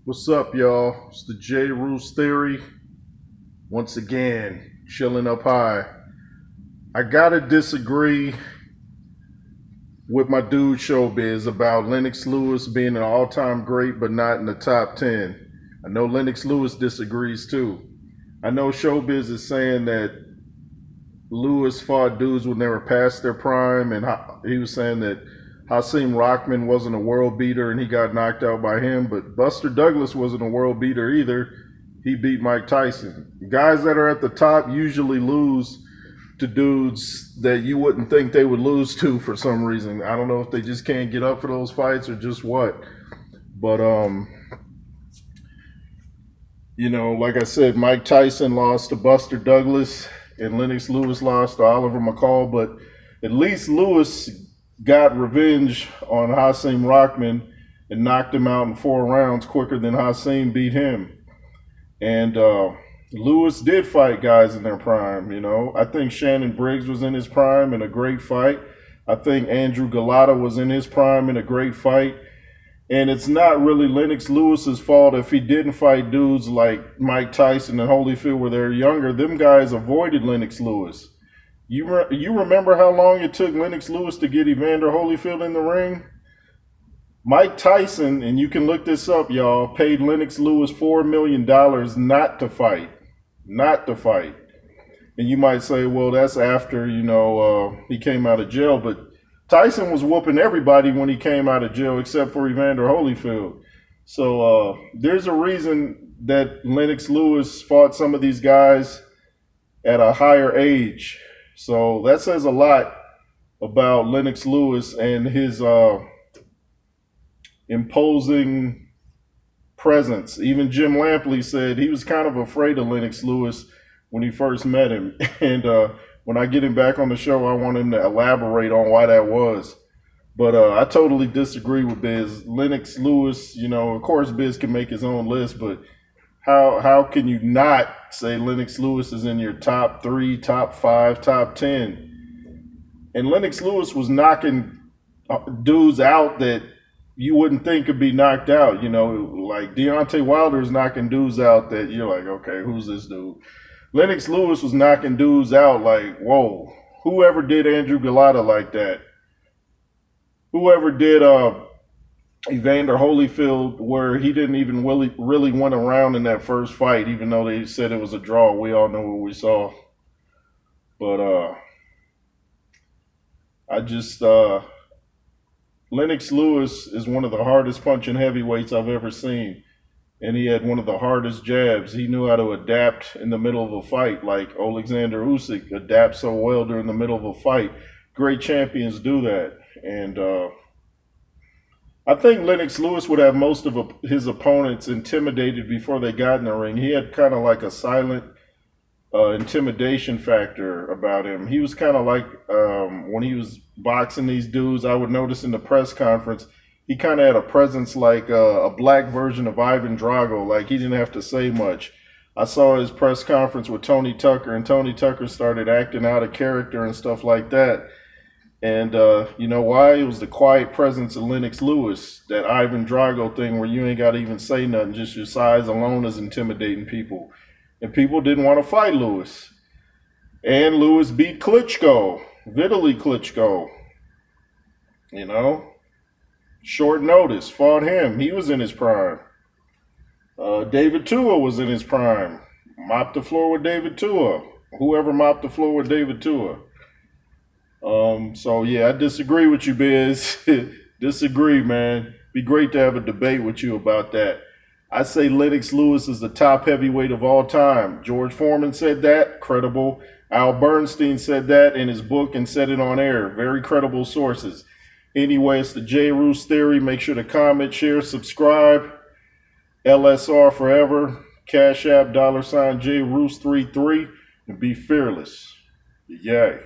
What's up, y'all? It's the J. Roos Theory. Once again, chilling up high. I gotta disagree with my dude Showbiz about Lennox Lewis being an all-time great, but not in the top 10. I know Lennox Lewis disagrees too. I know Showbiz is saying that Lewis fought dudes who never passed their prime, and he was saying that Hasim Rahman wasn't a world beater and he got knocked out by him, but Buster Douglas wasn't a world beater either. He beat Mike Tyson. Guys that are at the top usually lose to dudes that you wouldn't think they would lose to for some reason. I don't know if they just can't get up for those fights or just what. But like I said, Mike Tyson lost to Buster Douglas and Lennox Lewis lost to Oliver McCall, but at least Lewis got revenge on Hasim Rahman and knocked him out in 4 rounds quicker than Hasim beat him. And Lewis did fight guys in their prime, I think Shannon Briggs was in his prime in a great fight. I think Andrew Galata was in his prime in a great fight. And it's not really Lennox Lewis's fault if he didn't fight dudes like Mike Tyson and Holyfield where they're younger. Them guys avoided Lennox Lewis. You remember how long it took Lennox Lewis to get Evander Holyfield in the ring? Mike Tyson, and you can look this up, y'all, paid Lennox Lewis $4 million not to fight. Not to fight. And you might say, well, that's after, he came out of jail. But Tyson was whooping everybody when he came out of jail except for Evander Holyfield. So there's a reason that Lennox Lewis fought some of these guys at a higher age. So that says a lot about Lennox Lewis and his imposing presence. Even Jim Lampley said he was kind of afraid of Lennox Lewis when he first met him. And when I get him back on the show, I want him to elaborate on why that was. But I totally disagree with Biz. Lennox Lewis, of course Biz can make his own list, but how can you not say Lennox Lewis is in your top 3, top 5, top 10? And Lennox Lewis was knocking dudes out that you wouldn't think could be knocked out. Like Deontay Wilder is knocking dudes out that you're like, okay, who's this dude? Lennox Lewis was knocking dudes out like, whoa, whoever did Andrew Galata like that? Whoever did Evander Holyfield, where he didn't even really win around in that first fight, even though they said it was a draw. We all know what we saw. But Lennox Lewis is one of the hardest punching heavyweights I've ever seen. And he had one of the hardest jabs. He knew how to adapt in the middle of a fight, like Alexander Usyk adapts so well during the middle of a fight. Great champions do that. And I think Lennox Lewis would have most of his opponents intimidated before they got in the ring. He had kind of like a silent intimidation factor about him. He was kind of like when he was boxing these dudes, I would notice in the press conference, he kind of had a presence like a black version of Ivan Drago. Like he didn't have to say much. I saw his press conference with Tony Tucker, and Tony Tucker started acting out of character and stuff like that. And you know why? It was the quiet presence of Lennox Lewis, that Ivan Drago thing where you ain't got to even say nothing. Just your size alone is intimidating people. And people didn't want to fight Lewis. And Lewis beat Klitschko, Vitaly Klitschko. Short notice, fought him. He was in his prime. David Tua was in his prime. Mopped the floor with David Tua. Whoever mopped the floor with David Tua. So yeah, I disagree with you, Biz. Disagree, man. Be great to have a debate with you about that. I say Lennox Lewis is the top heavyweight of all time. George Foreman said that, credible. Al Bernstein said that in his book and said it on air. Very credible sources. Anyway, it's the J. Roos Theory. Make sure to comment, share, subscribe. LSR forever. Cash App, $J Roos 33. And be fearless. Yay.